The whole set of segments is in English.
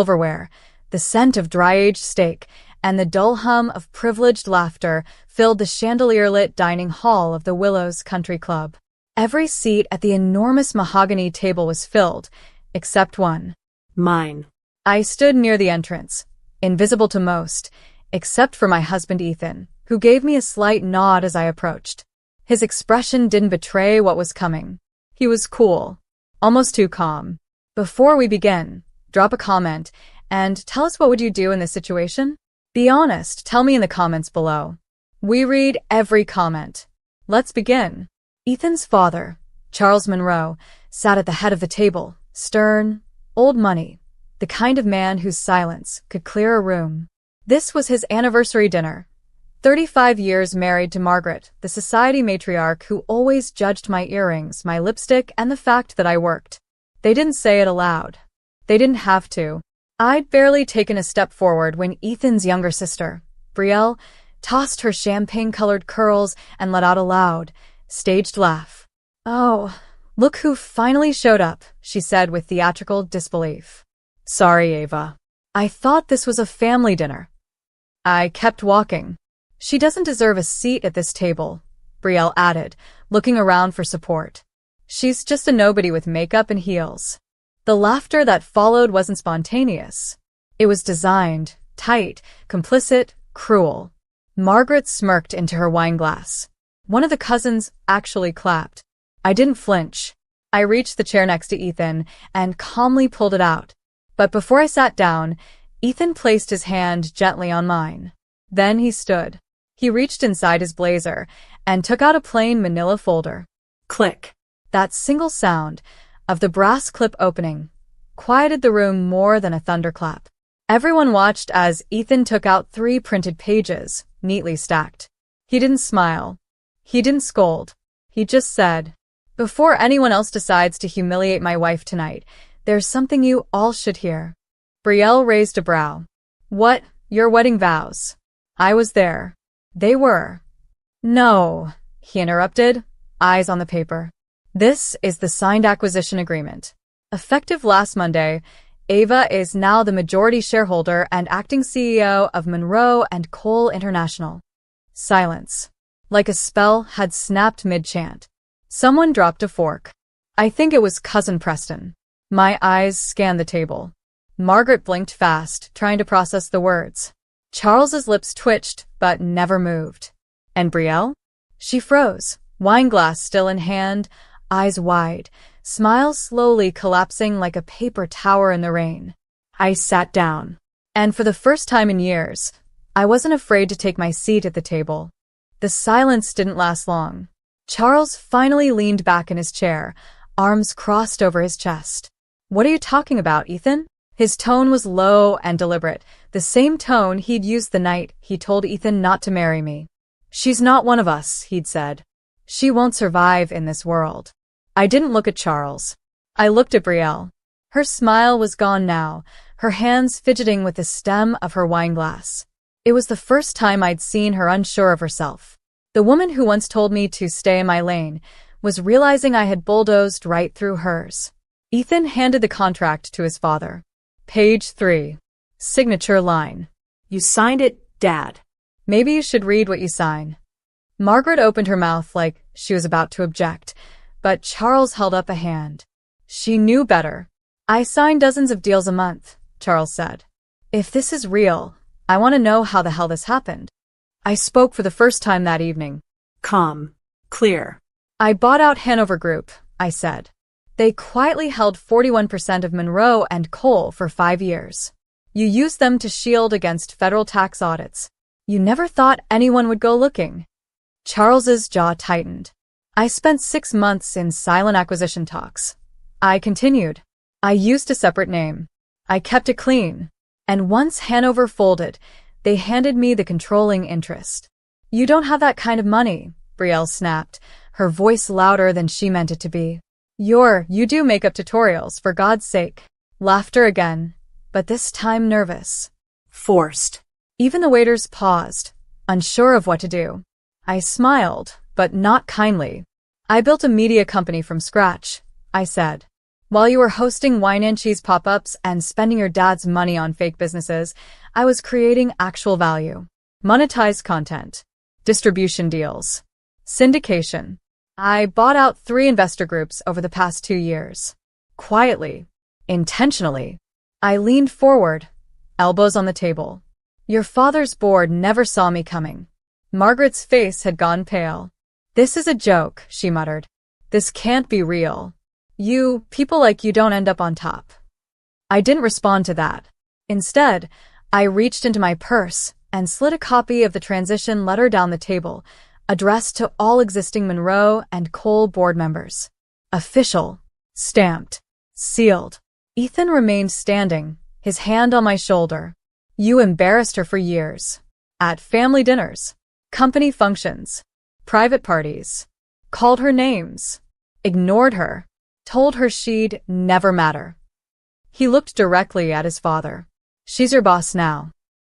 silverware, the scent of dry-aged steak, and the dull hum of privileged laughter filled the chandelier-lit dining hall of the Willows Country Club. Every seat at the enormous mahogany table was filled, except one. Mine. I stood near the entrance, invisible to most, except for my husband Ethan, who gave me a slight nod as I approached. His expression didn't betray what was coming. He was cool, almost too calm. Before we begin, drop a comment and tell us what would you do in this situation? Be honest, tell me in the comments below. We read every comment. Let's begin. Ethan's father, Charles Monroe, sat at the head of the table, stern, old money, the kind of man whose silence could clear a room. This was his anniversary dinner. 35 years married to Margaret, the society matriarch who always judged my earrings, my lipstick, and the fact that I worked. They didn't say it aloud. They didn't have to. I'd barely taken a step forward when Ethan's younger sister, Brielle, tossed her champagne-colored curls and let out a loud, staged laugh. "Oh, look who finally showed up," she said with theatrical disbelief. "Sorry, Ava. I thought this was a family dinner." I kept walking. "She doesn't deserve a seat at this table," Brielle added, looking around for support. "She's just a nobody with makeup and heels." The laughter that followed wasn't spontaneous. It was designed, tight, complicit, cruel. Margaret smirked into her wine glass. One of the cousins actually clapped. I didn't flinch. I reached the chair next to Ethan and calmly pulled it out. But before I sat down, Ethan placed his hand gently on mine. Then he stood. He reached inside his blazer and took out a plain manila folder. Click. That single sound of the brass clip opening quieted the room more than a thunderclap. Everyone watched as Ethan took out 3 printed pages, neatly stacked. He didn't smile. He didn't scold. He just said, "Before anyone else decides to humiliate my wife tonight, there's something you all should hear." Brielle raised a brow. "What, your wedding vows?" I was there. They were. "No," he interrupted, eyes on the paper. "This is the signed acquisition agreement. Effective last Monday, Ava is now the majority shareholder and acting CEO of Monroe and Cole International." Silence, like a spell, had snapped mid-chant. Someone dropped a fork. I think it was Cousin Preston. My eyes scanned the table. Margaret blinked fast, trying to process the words. Charles's lips twitched, but never moved. And Brielle? She froze, wineglass still in hand, eyes wide, smile slowly collapsing like a paper tower in the rain. I sat down. And for the first time in years, I wasn't afraid to take my seat at the table. The silence didn't last long. Charles finally leaned back in his chair, arms crossed over his chest. "What are you talking about, Ethan?" His tone was low and deliberate, the same tone he'd used the night he told Ethan not to marry me. "She's not one of us," he'd said. "She won't survive in this world." I didn't look at Charles. I looked at Brielle. Her smile was gone now, her hands fidgeting with the stem of her wineglass. It was the first time I'd seen her unsure of herself. The woman who once told me to stay in my lane was realizing I had bulldozed right through hers. Ethan handed the contract to his father. Page 3. Signature line. "You signed it, Dad." "Maybe you should read what you sign." Margaret opened her mouth like she was about to object, but Charles held up a hand. She knew better. "I sign dozens of deals a month," Charles said. "If this is real, I want to know how the hell this happened." I spoke for the first time that evening. Calm. Clear. "I bought out Hanover Group," I said. "They quietly held 41% of Monroe and Cole for 5 years. You used them to shield against federal tax audits. You never thought anyone would go looking." Charles's jaw tightened. "I spent 6 months in silent acquisition talks." I continued. "I used a separate name. I kept it clean. And once Hanover folded, they handed me the controlling interest." "You don't have that kind of money," Brielle snapped, her voice louder than she meant it to be. You do makeup tutorials, for God's sake." Laughter again, but this time nervous. Forced. Even the waiters paused, unsure of what to do. I smiled, but not kindly. "I built a media company from scratch," I said. While you were hosting wine and cheese pop-ups and spending your dad's money on fake businesses, I was creating actual value. Monetized content, distribution deals, syndication. I bought out 3 investor groups over the past 2 years. Quietly, intentionally, I leaned forward, elbows on the table. Your father's board never saw me coming. Margaret's face had gone pale. This is a joke, she muttered. This can't be real. People like you don't end up on top. I didn't respond to that. Instead, I reached into my purse and slid a copy of the transition letter down the table, addressed to all existing Monroe and Cole board members. Official, stamped, sealed. Ethan remained standing, his hand on my shoulder. You embarrassed her for years. At family dinners, company functions, private parties. Called her names, ignored her, told her she'd never matter. He looked directly at his father. She's your boss now.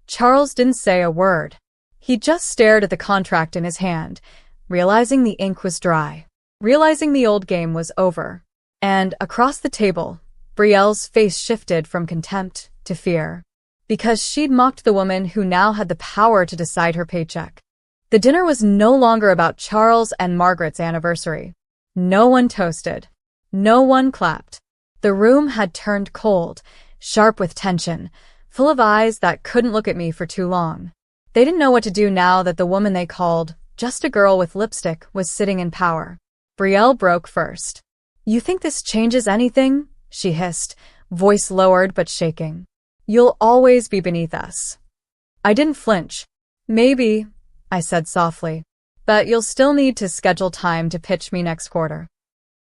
Charles didn't say a word. He just stared at the contract in his hand, realizing the ink was dry, realizing the old game was over. And across the table, Brielle's face shifted from contempt to fear, because she'd mocked the woman who now had the power to decide her paycheck. The dinner was no longer about Charles and Margaret's anniversary. No one toasted. No one clapped. The room had turned cold, sharp with tension, full of eyes that couldn't look at me for too long. They didn't know what to do now that the woman they called just a girl with lipstick was sitting in power. Brielle broke first. You think this changes anything? She hissed, voice lowered but shaking. You'll always be beneath us. I didn't flinch. Maybe, I said softly, but you'll still need to schedule time to pitch me next quarter.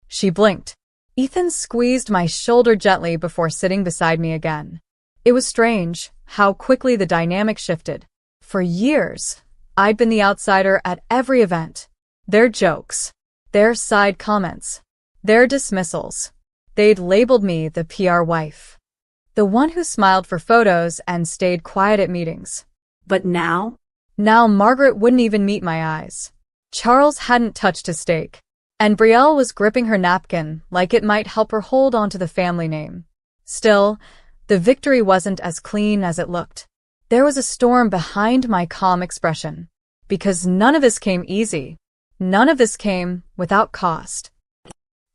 She blinked. Ethan squeezed my shoulder gently before sitting beside me again. It was strange how quickly the dynamic shifted. For years, I'd been the outsider at every event. Their jokes, their side comments, their dismissals. They'd labeled me the PR wife, the one who smiled for photos and stayed quiet at meetings. But now? Now Margaret wouldn't even meet my eyes. Charles hadn't touched a steak, and Brielle was gripping her napkin like it might help her hold onto the family name. Still, the victory wasn't as clean as it looked. There was a storm behind my calm expression, because none of this came easy. None of this came without cost.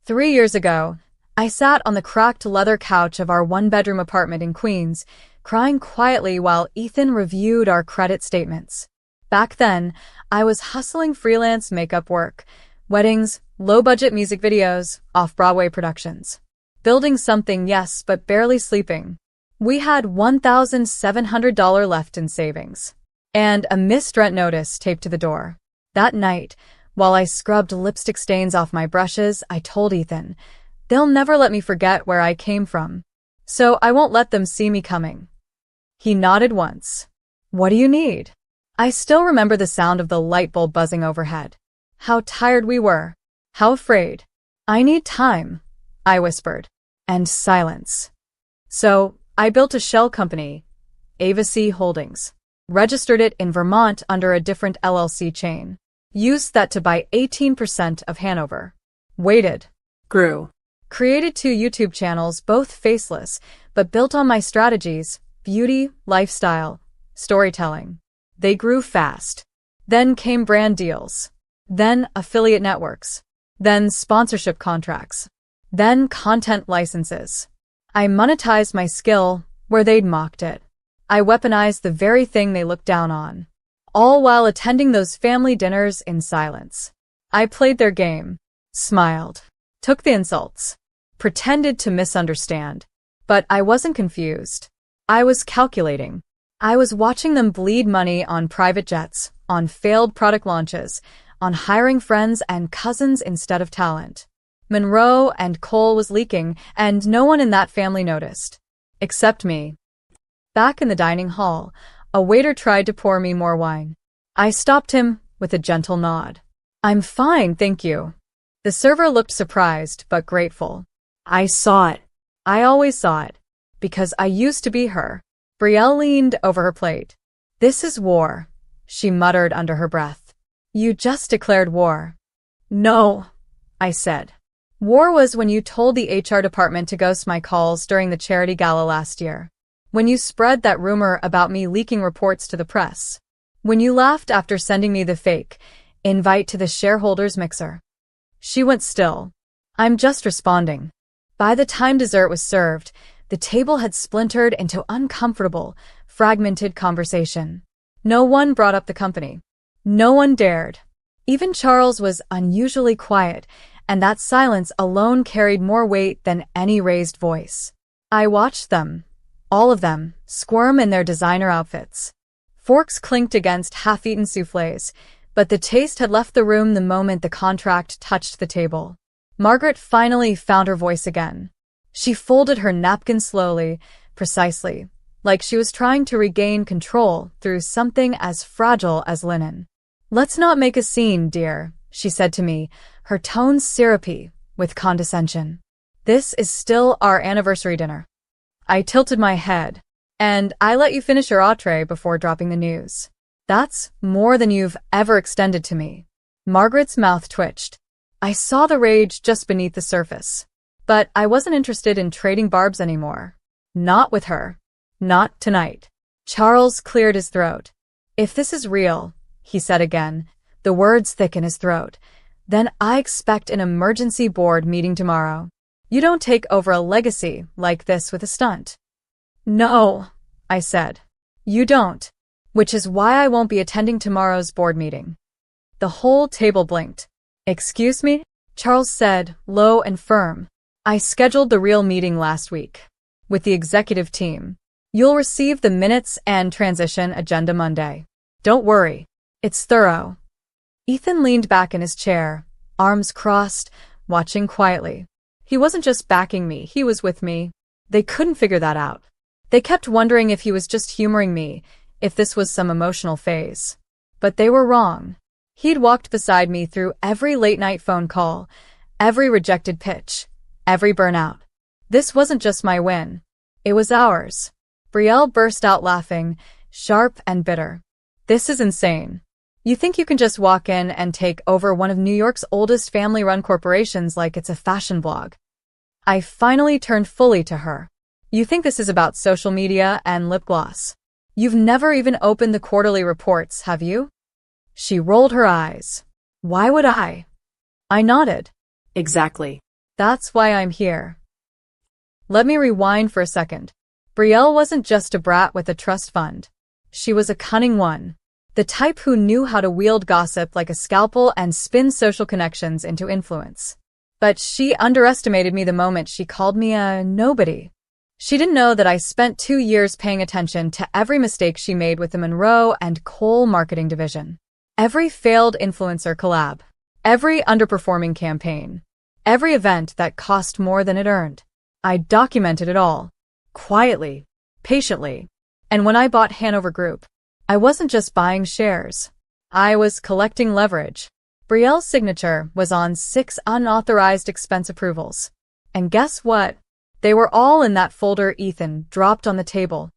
3 years ago, I sat on the cracked leather couch of our 1-bedroom apartment in Queens, crying quietly while Ethan reviewed our credit statements. Back then, I was hustling freelance makeup work, weddings, low-budget music videos, off-Broadway productions. Building something, yes, but barely sleeping. We had $1,700 left in savings, and a missed rent notice taped to the door. That night, while I scrubbed lipstick stains off my brushes, I told Ethan, they'll never let me forget where I came from, so I won't let them see me coming. He nodded once. What do you need? I still remember the sound of the light bulb buzzing overhead. How tired we were. How afraid. I need time, I whispered. And silence. So, I built a shell company, Avacy Holdings. Registered it in Vermont under a different LLC chain. Used that to buy 18% of Hanover. Waited. Grew. Created 2 YouTube channels, both faceless, but built on my strategies: beauty, lifestyle, storytelling. They grew fast. Then came brand deals. Then affiliate networks. Then sponsorship contracts. Then content licenses. I monetized my skill where they'd mocked it. I weaponized the very thing they looked down on. All while attending those family dinners in silence. I played their game. Smiled. Took the insults. Pretended to misunderstand. But I wasn't confused. I was calculating. I was watching them bleed money on private jets, on failed product launches, on hiring friends and cousins instead of talent. Monroe and Cole was leaking, and no one in that family noticed. Except me. Back in the dining hall, a waiter tried to pour me more wine. I stopped him with a gentle nod. I'm fine, thank you. The server looked surprised but grateful. I saw it. I always saw it. Because I used to be her. Brielle leaned over her plate. This is war, she muttered under her breath. You just declared war. No, I said. War was when you told the HR department to ghost my calls during the charity gala last year. When you spread that rumor about me leaking reports to the press. When you laughed after sending me the fake invite to the shareholders mixer. She went still. I'm just responding. By the time dessert was served, the table had splintered into uncomfortable, fragmented conversation. No one brought up the company. No one dared. Even Charles was unusually quiet, and that silence alone carried more weight than any raised voice. I watched them, all of them, squirm in their designer outfits. Forks clinked against half-eaten soufflés, but the taste had left the room the moment the contract touched the table. Margaret finally found her voice again. She folded her napkin slowly, precisely, like she was trying to regain control through something as fragile as linen. Let's not make a scene, dear, she said to me, her tone syrupy with condescension. This is still our anniversary dinner. I tilted my head. And I let you finish your entree before dropping the news. That's more than you've ever extended to me. Margaret's mouth twitched. I saw the rage just beneath the surface. But I wasn't interested in trading barbs anymore. Not with her. Not tonight. Charles cleared his throat. If this is real, he said again, the words thick in his throat, then I expect an emergency board meeting tomorrow. You don't take over a legacy like this with a stunt. No, I said. You don't. Which is why I won't be attending tomorrow's board meeting. The whole table blinked. Excuse me? Charles said, low and firm. I scheduled the real meeting last week. With the executive team. You'll receive the minutes and transition agenda Monday. Don't worry. It's thorough. Ethan leaned back in his chair, arms crossed, watching quietly. He wasn't just backing me, he was with me. They couldn't figure that out. They kept wondering if he was just humoring me, if this was some emotional phase. But they were wrong. He'd walked beside me through every late-night phone call, every rejected pitch, every burnout. This wasn't just my win. It was ours. Brielle burst out laughing, sharp and bitter. This is insane. You think you can just walk in and take over one of New York's oldest family-run corporations like it's a fashion blog. I finally turned fully to her. You think this is about social media and lip gloss? You've never even opened the quarterly reports, have you? She rolled her eyes. Why would I? I nodded. Exactly. That's why I'm here. Let me rewind for a second. Brielle wasn't just a brat with a trust fund. She was a cunning one. The type who knew how to wield gossip like a scalpel and spin social connections into influence. But she underestimated me the moment she called me a nobody. She didn't know that I spent 2 years paying attention to every mistake she made with the Monroe and Cole marketing division. Every failed influencer collab. Every underperforming campaign. Every event that cost more than it earned. I documented it all. Quietly. Patiently. And when I bought Hanover Group, I wasn't just buying shares. I was collecting leverage. Brielle's signature was on 6 unauthorized expense approvals. And guess what? They were all in that folder Ethan dropped on the table.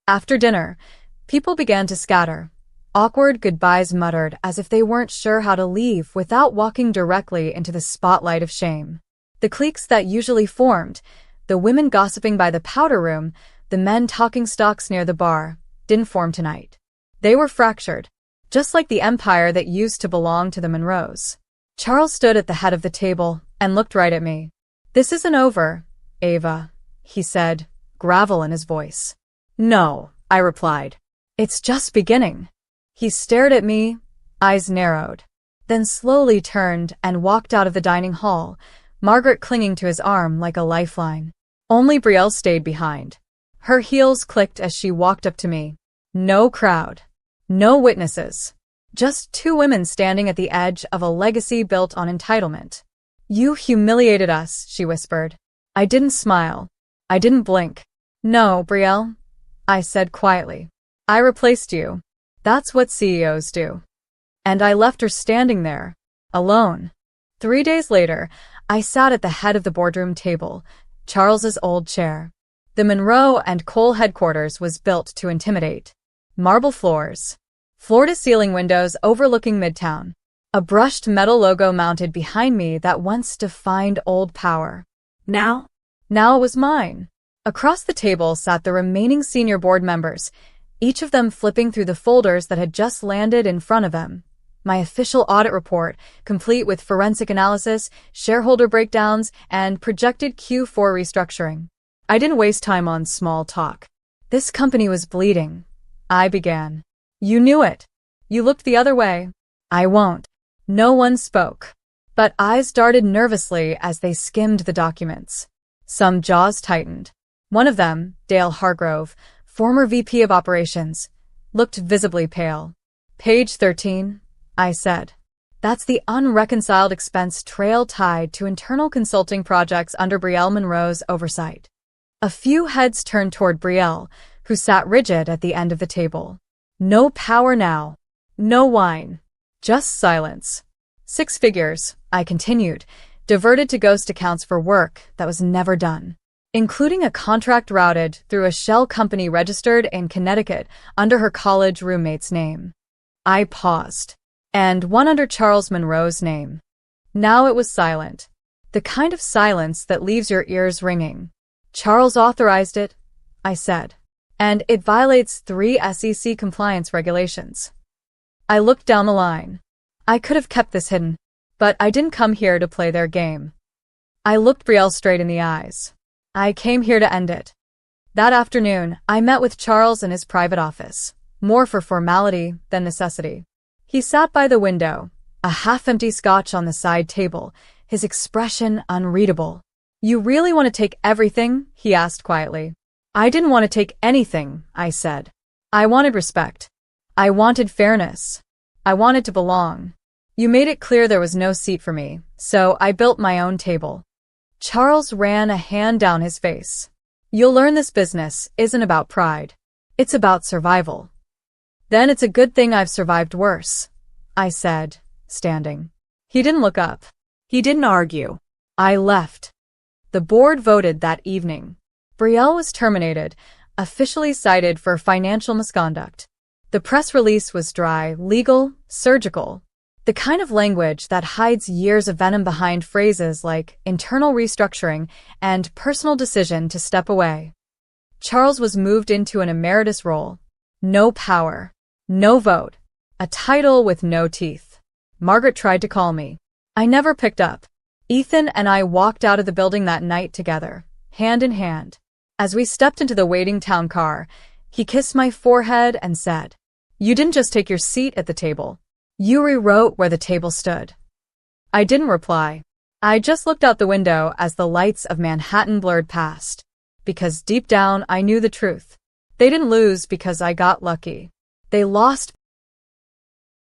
After dinner, people began to scatter. Awkward goodbyes muttered as if they weren't sure how to leave without walking directly into the spotlight of shame. The cliques that usually formed, the women gossiping by the powder room, the men talking stocks near the bar, didn't form tonight. They were fractured, just like the empire that used to belong to the Monroes. Charles stood at the head of the table and looked right at me. This isn't over, Ava, he said, gravel in his voice. No, I replied. It's just beginning. He stared at me, eyes narrowed, then slowly turned and walked out of the dining hall, Margaret clinging to his arm like a lifeline. Only Brielle stayed behind. Her heels clicked as she walked up to me. No crowd. No witnesses. Just 2 women standing at the edge of a legacy built on entitlement. You humiliated us, she whispered. I didn't smile. I didn't blink. No, Brielle, I said quietly. I replaced you. That's what CEOs do. And I left her standing there, alone. 3 days later, I sat at the head of the boardroom table, Charles's old chair. The Monroe and Cole headquarters was built to intimidate. Marble floors. Floor-to-ceiling windows overlooking Midtown. A brushed metal logo mounted behind me that once defined old power. Now? Now it was mine. Across the table sat the remaining senior board members, each of them flipping through the folders that had just landed in front of them. My official audit report, complete with forensic analysis, shareholder breakdowns, and projected Q4 restructuring. I didn't waste time on small talk. This company was bleeding. I began. You knew it. You looked the other way. I won't. No one spoke, but eyes darted nervously as they skimmed the documents. Some jaws tightened. One of them, Dale Hargrove, former VP of Operations, looked visibly pale. Page 13, I said. That's the unreconciled expense trail tied to internal consulting projects under Brielle Monroe's oversight. A few heads turned toward Brielle, who sat rigid at the end of the table. No power now. No wine. Just silence. 6 figures, I continued, diverted to ghost accounts for work that was never done, including a contract routed through a shell company registered in Connecticut under her college roommate's name. I paused. And one under Charles Monroe's name. Now it was silent. The kind of silence that leaves your ears ringing. Charles authorized it, I said. And it violates 3 SEC compliance regulations. I looked down the line. I could have kept this hidden, but I didn't come here to play their game. I looked Brielle straight in the eyes. I came here to end it. That afternoon, I met with Charles in his private office, more for formality than necessity. He sat by the window, a half-empty scotch on the side table, his expression unreadable. You really want to take everything? He asked quietly. I didn't want to take anything, I said. I wanted respect. I wanted fairness. I wanted to belong. You made it clear there was no seat for me, so I built my own table. Charles ran a hand down his face. You'll learn this business isn't about pride. It's about survival. Then it's a good thing I've survived worse, I said, standing. He didn't look up. He didn't argue. I left. The board voted that evening. Brielle was terminated, officially cited for financial misconduct. The press release was dry, legal, surgical. The kind of language that hides years of venom behind phrases like internal restructuring and personal decision to step away. Charles was moved into an emeritus role. No power. No vote. A title with no teeth. Margaret tried to call me. I never picked up. Ethan and I walked out of the building that night together, hand in hand. As we stepped into the waiting town car, he kissed my forehead and said, You didn't just take your seat at the table. You rewrote where the table stood. I didn't reply. I just looked out the window as the lights of Manhattan blurred past. Because deep down I knew the truth. They didn't lose because I got lucky. They lost